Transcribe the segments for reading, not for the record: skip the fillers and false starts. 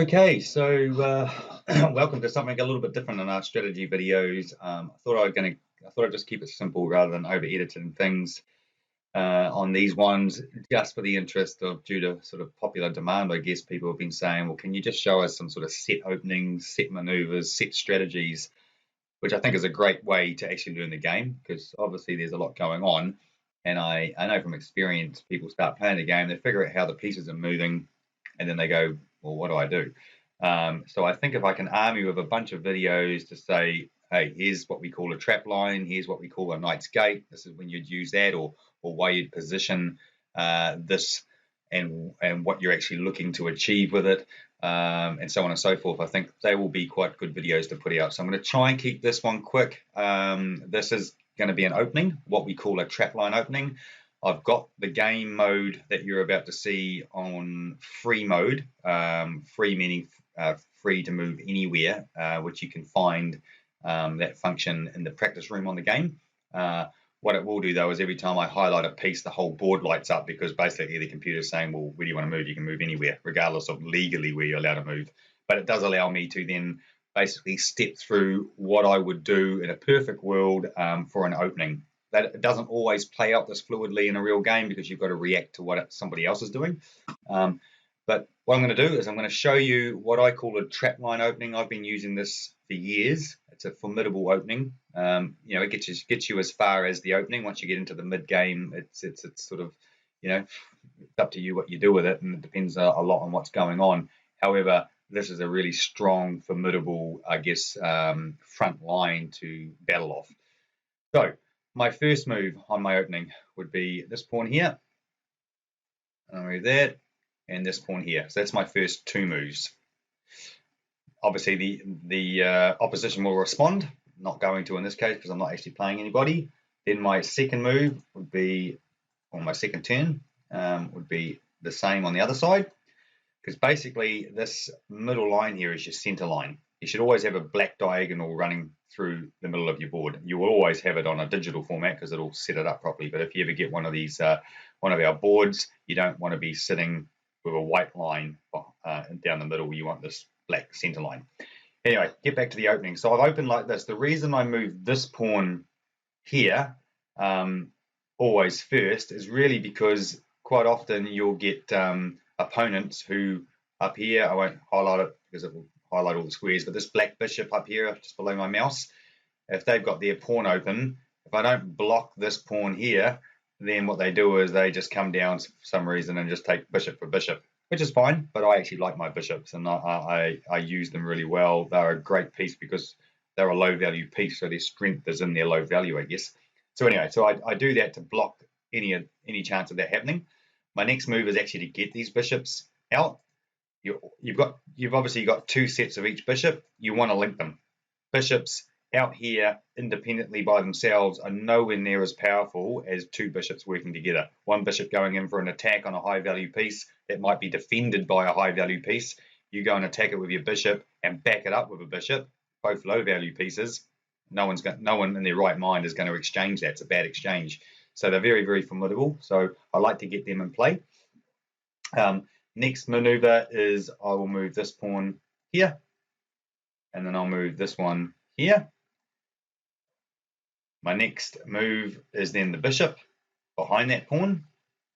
Okay, so welcome to something a little bit different in our strategy videos. I thought I'd just keep it simple rather than over editing things on these ones, just for the interest of due to sort of popular demand. I guess people have been saying, well, can you just show us some sort of set openings, set maneuvers, set strategies, which I think is a great way to actually learn the game because obviously there's a lot going on, and I know from experience people start playing the game, they figure out how the pieces are moving, and then they go, well, what do I do? So I think if I can arm you with a bunch of videos to say, hey, here's what we call a trap line, here's what we call a knight's gate, this is when you'd use that, or why you'd position this, and what you're actually looking to achieve with it, and so on and so forth. I think they will be quite good videos to put out. So I'm going to try and keep this one quick. This is going to be an opening, what we call a trap line opening. I've got the game mode that you're about to see on free mode, free meaning free to move anywhere, which you can find that function in the practice room on the game. What it will do though is every time I highlight a piece, the whole board lights up, because basically the computer's saying, well, where do you want to move? You can move anywhere, regardless of legally where you're allowed to move. But it does allow me to then basically step through what I would do in a perfect world for an opening. That it doesn't always play out this fluidly in a real game because you've got to react to what somebody else is doing. But what I'm going to do is I'm going to show you what I call a trap line opening. I've been using this for years. It's a formidable opening. It gets you as far as the opening. Once you get into the mid game, it's sort of, it's up to you what you do with it, and it depends a lot on what's going on. However, this is a really strong, formidable, I guess, front line to battle off. So my first move on my opening would be this pawn here. I'll move that, and this pawn here. So that's my first two moves. Obviously, the opposition will respond. Not going to in this case because I'm not actually playing anybody. Then my second move would be, or my second turn would be the same on the other side, because basically this middle line here is your center line. You should always have a black diagonal running through the middle of your board. You will always have it on a digital format because it'll set it up properly. But if you ever get one of these, one of our boards, you don't want to be sitting with a white line down the middle. You want this black center line. Anyway, get back to the opening. So I've opened like this. The reason I moved this pawn here always first is really because quite often you'll get opponents who up here, I won't highlight it because it will highlight all the squares, but this black bishop up here just below my mouse, if they've got their pawn open, if I don't block this pawn here, then what they do is they just come down for some reason and just take bishop for bishop, which is fine, but I actually like my bishops, and I use them really well. They're a great piece because they're a low value piece, so their strength is in their low value, I guess. So anyway, so I do that to block any chance of that happening. My next move is actually to get these bishops out. You've obviously got two sets of each bishop. You want to link them. Bishops out here independently by themselves are nowhere near as powerful as two bishops working together. One bishop going in for an attack on a high value piece that might be defended by a high value piece. You go and attack it with your bishop and back it up with a bishop, both low value pieces. No one in their right mind is going to exchange that. It's a bad exchange. So they're very, very formidable. So I like to get them in play. Next maneuver is I will move this pawn here, and then I'll move this one here. My next move is then the bishop behind that pawn,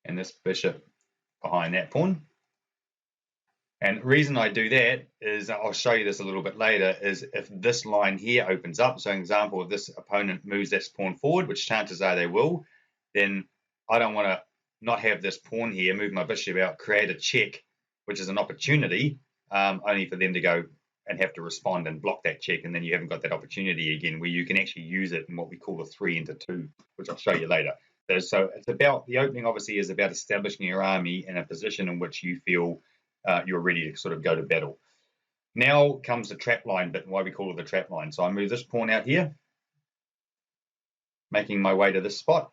and this bishop behind that pawn. And the reason I do that is, I'll show you this a little bit later, is if this line here opens up, so an example, if this opponent moves this pawn forward, which chances are they will, then I don't want to not have this pawn here, move my bishop out, create a check, which is an opportunity, only for them to go and have to respond and block that check, and then you haven't got that opportunity again where you can actually use it in what we call a 3 into 2, which I'll show you later. So it's about, the opening obviously is about establishing your army in a position in which you feel you're ready to sort of go to battle. Now comes the trap line bit, and why we call it the trap line. So I move this pawn out here, making my way to this spot.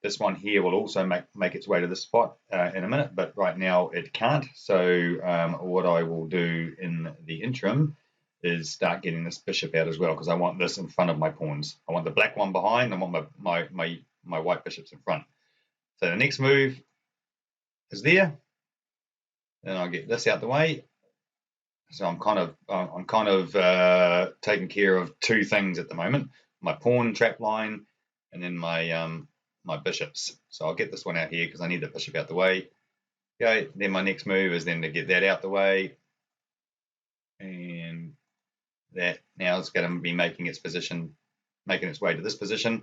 This one here will also make its way to this spot in a minute, but right now it can't. So what I will do in the interim is start getting this bishop out as well, because I want this in front of my pawns. I want the black one behind. I want my white bishops in front. So the next move is there. Then I'll get this out the way. So I'm kind of taking care of two things at the moment: my pawn trap line, and then my bishops. So I'll get this one out here because I need the bishop out the way. Okay, then my next move is then to get that out the way, and that now is going to be making its way to this position.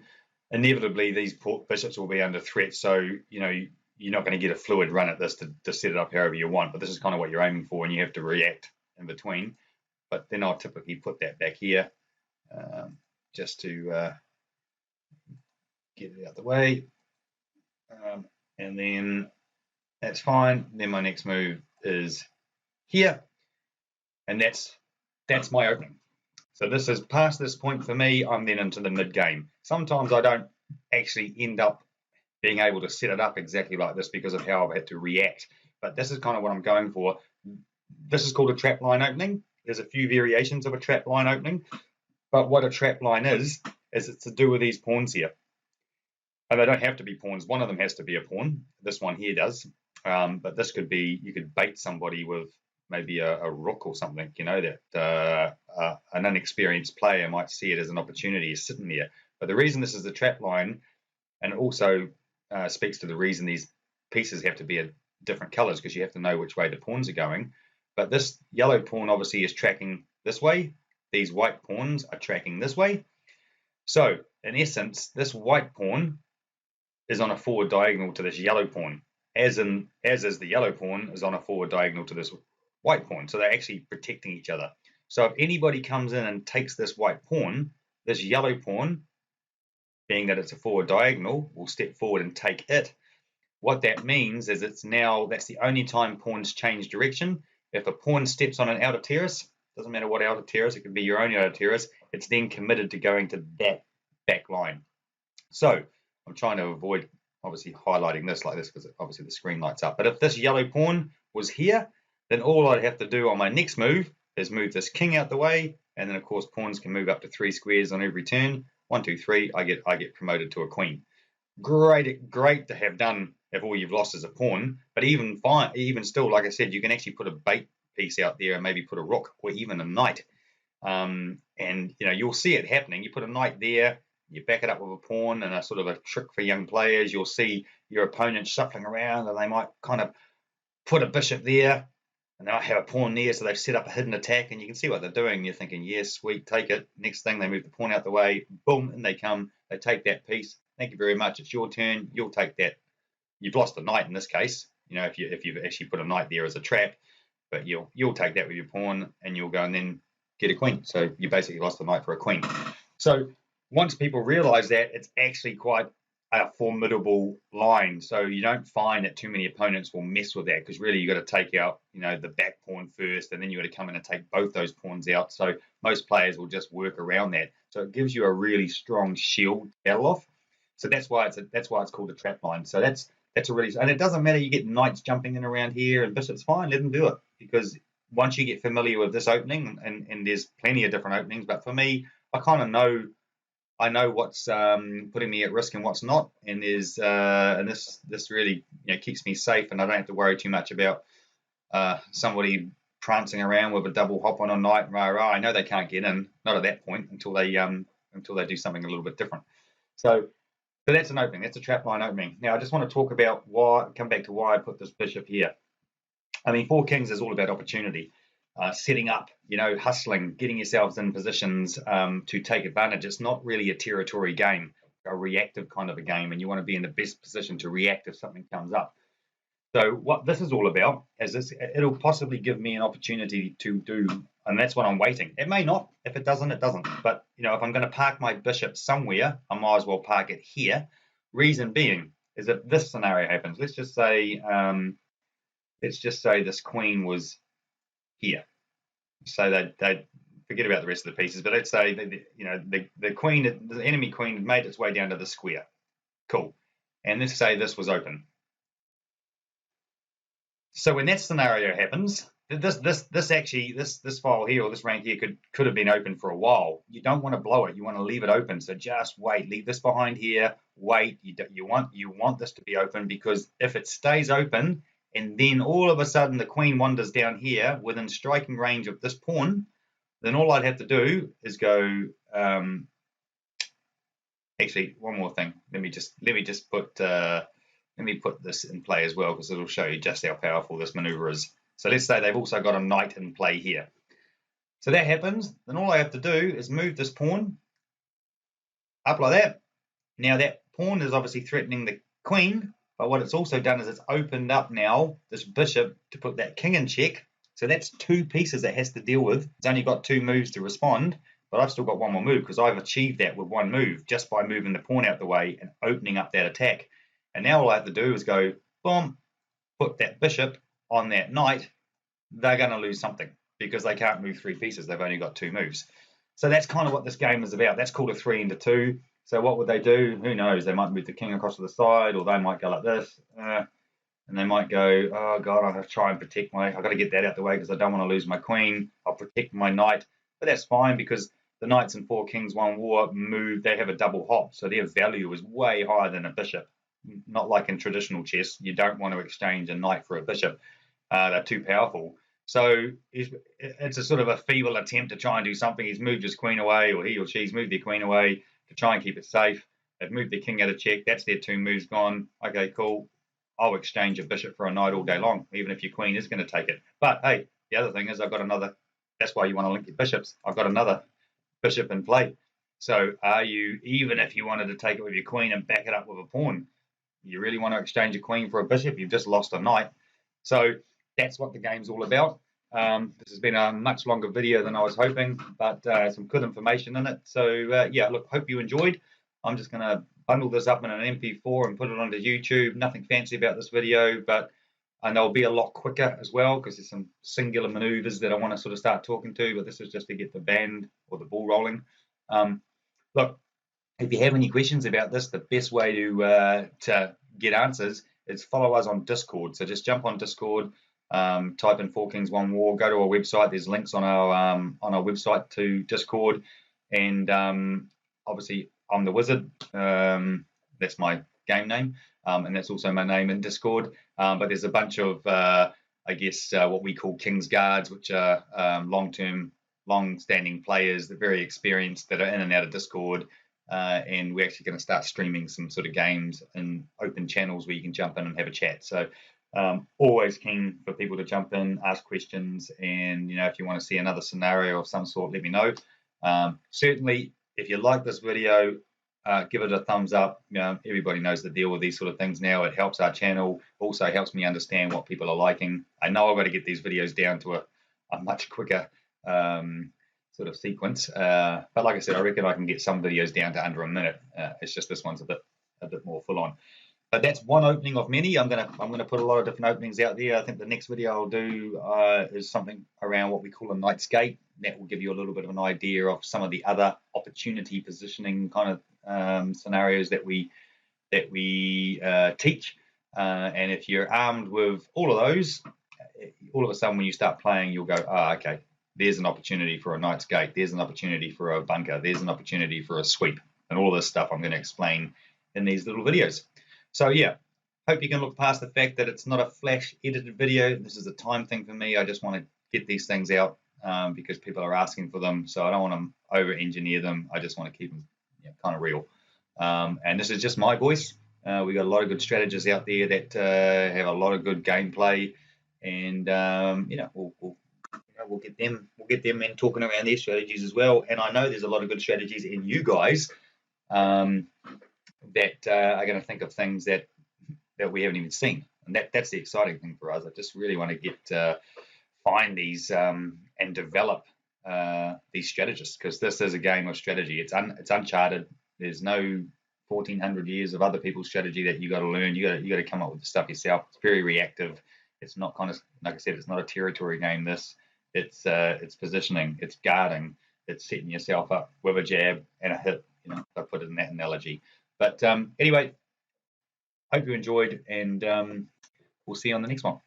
Inevitably, these bishops will be under threat, so you're not going to get a fluid run at this to set it up however you want. But this is kind of what you're aiming for, and you have to react in between. But then I'll typically put that back here just to get it out the way, and then that's fine. Then my next move is here, and that's my opening. So this is past this point for me. I'm then into the mid game. Sometimes I don't actually end up being able to set it up exactly like this because of how I've had to react. But this is kind of what I'm going for. This is called a trap line opening. There's a few variations of a trap line opening, but what a trap line is it's to do with these pawns here. And they don't have to be pawns. One of them has to be a pawn. This one here does. But this could be, you could bait somebody with maybe a rook or something, that an unexperienced player might see it as an opportunity is sitting there. But the reason this is a trap line, and it also speaks to the reason these pieces have to be at different colors, because you have to know which way the pawns are going. But this yellow pawn obviously is tracking this way. These white pawns are tracking this way. So in essence, this white pawn is on a forward diagonal to this yellow pawn, as is the yellow pawn is on a forward diagonal to this white pawn. So they're actually protecting each other. So if anybody comes in and takes this white pawn, this yellow pawn, being that it's a forward diagonal, will step forward and take it. What that means is that's the only time pawns change direction. If a pawn steps on an outer terrace, doesn't matter what outer terrace, it could be your own outer terrace, it's then committed to going to that back line. So I'm trying to avoid obviously highlighting this like this because obviously the screen lights up. But if this yellow pawn was here, then all I'd have to do on my next move is move this king out the way, and then of course pawns can move up to 3 squares on every turn. 1, 2, 3. I get promoted to a queen. Great to have done if all you've lost is a pawn. But even still, like I said, you can actually put a bait piece out there and maybe put a rook or even a knight. And you'll see it happening. You put a knight there, you back it up with a pawn, and a sort of a trick for young players. You'll see your opponent shuffling around, and they might kind of put a bishop there, and they might have a pawn there, so they've set up a hidden attack, and you can see what they're doing. You're thinking, yes, sweet, take it. Next thing, they move the pawn out the way, boom, and they come. They take that piece. Thank you very much. It's your turn. You'll take that. You've lost a knight in this case. If you've actually put a knight there as a trap, but you'll take that with your pawn, and you'll go and then get a queen. So you basically lost the knight for a queen. So once people realize that, it's actually quite a formidable line. So you don't find that too many opponents will mess with that, because really you've got to take out, the back pawn first, and then you've got to come in and take both those pawns out. So most players will just work around that. So it gives you a really strong shield to battle off. So that's why it's called a trap line. So that's a really, and it doesn't matter. You get knights jumping in around here and bishops, fine, let them do it, because once you get familiar with this opening, and there's plenty of different openings, but for me, I kind of know. I know what's putting me at risk and what's not, and this really keeps me safe, and I don't have to worry too much about somebody prancing around with a double hop on a knight. Rah. I know they can't get in, not at that point, until they do something a little bit different. So that's an opening. That's a trap line opening. Now I just want to talk about come back to why I put this bishop here. I mean, Four Kings is all about opportunity. Setting up, hustling, getting yourselves in positions to take advantage. It's not really a territory game, a reactive kind of a game, and you want to be in the best position to react if something comes up. So what this is all about is it'll possibly give me an opportunity to do, and that's what I'm waiting. It may not. If it doesn't, it doesn't. But, if I'm going to park my bishop somewhere, I might as well park it here. Reason being is if this scenario happens, let's just say this queen was here. So they forget about the rest of the pieces, but let's say the enemy queen made its way down to the square. Cool. And let's say this was open. So when that scenario happens, this file here, or this rank here, could have been open for a while. You don't want to blow it. You want to leave it open. So just wait. Leave this behind here. Wait. You want this to be open, because if it stays open and then all of a sudden the queen wanders down here within striking range of this pawn, then all I'd have to do is go. Actually, one more thing. Let me just put this in play as well, because it'll show you just how powerful this maneuver is. So let's say they've also got a knight in play here. So that happens, then all I have to do is move this pawn up like that. Now that pawn is obviously threatening the queen, but what it's also done is it's opened up now this bishop to put that king in check. So that's two pieces it has to deal with. It's only got 2 moves to respond, but I've still got one more move because I've achieved that with one move just by moving the pawn out the way and opening up that attack. And now all I have to do is go, boom, put that bishop on that knight. They're going to lose something because they can't move 3 pieces. They've only got 2 moves. So that's kind of what this game is about. That's called a 3 into 2. So what would they do? Who knows? They might move the king across to the side, or they might go like this. And they might go, oh God, I have to try and protect I've got to get that out the way because I don't want to lose my queen. I'll protect my knight. But that's fine because the knights in 4 Kings 1 War move, they have a double hop. So their value is way higher than a bishop. Not like in traditional chess. You don't want to exchange a knight for a bishop. They're too powerful. So it's a sort of a feeble attempt to try and do something. He's moved his queen away, or he or she's moved their queen away to try and keep it safe. They've moved the king out of check. That's their 2 moves gone. Okay, cool. I'll exchange a bishop for a knight all day long, even if your queen is going to take it. But hey, the other thing is I've got another. That's why you want to link your bishops. I've got another bishop in play. So are you, even if you wanted to take it with your queen and back it up with a pawn, you really want to exchange a queen for a bishop? You've just lost a knight. So that's what the game's all about. This has been a much longer video than I was hoping, but some good information in it. So yeah, look, hope you enjoyed. I'm just going to bundle this up in an MP4 and put it onto YouTube. Nothing fancy about this video, but I know it'll be a lot quicker as well because there's some singular maneuvers that I want to sort of start talking to, but this is just to get the band or the ball rolling. Look, if you have any questions about this, the best way to get answers is follow us on Discord. So just jump on Discord, type in 4 Kings 1 War, go to our website. There's links on our website to Discord, and obviously I'm the Wizard. That's my game name, and that's also my name in Discord. But there's a bunch of I guess what we call King's Guards, which are long-standing players. They're very experienced, that are in and out of Discord. And we're actually going to start streaming some sort of games in open channels where you can jump in and have a chat. So always keen for people to jump in, ask questions, and if you want to see another scenario of some sort, let me know. Certainly, if you like this video, give it a thumbs up. Everybody knows the deal with these sort of things now. It helps our channel, also helps me understand what people are liking. I know I've got to get these videos down to a much quicker sort of sequence, but like I said, I reckon I can get some videos down to under a minute. It's just this one's a bit more full on. But that's one opening of many. I'm gonna put a lot of different openings out there. I think the next video I'll do is something around what we call a knight's gate. That will give you a little bit of an idea of some of the other opportunity positioning kind of scenarios that we teach. And if you're armed with all of those, all of a sudden when you start playing, you'll go, okay, there's an opportunity for a knight's gate. There's an opportunity for a bunker. There's an opportunity for a sweep. And all this stuff I'm going to explain in these little videos. So yeah, hope you can look past the fact that it's not a flash edited video. This is a time thing for me. I just want to get these things out because people are asking for them. So I don't want to over engineer them. I just want to keep them kind of real. And this is just my voice. We've got a lot of good strategists out there that have a lot of good gameplay, and we'll get them in talking around their strategies as well. And I know there's a lot of good strategies in you guys that are going to think of things that we haven't even seen, and that's the exciting thing for us. I just really want to find these and develop these strategists, because this is a game of strategy. It's uncharted. There's no 1400 years of other people's strategy that you got to learn. You got to come up with the stuff yourself. It's very reactive. It's not kind of, like I said, it's not a territory game. It's positioning, it's guarding, it's setting yourself up with a jab and a hit. If I put it in that analogy. But anyway, hope you enjoyed, and we'll see you on the next one.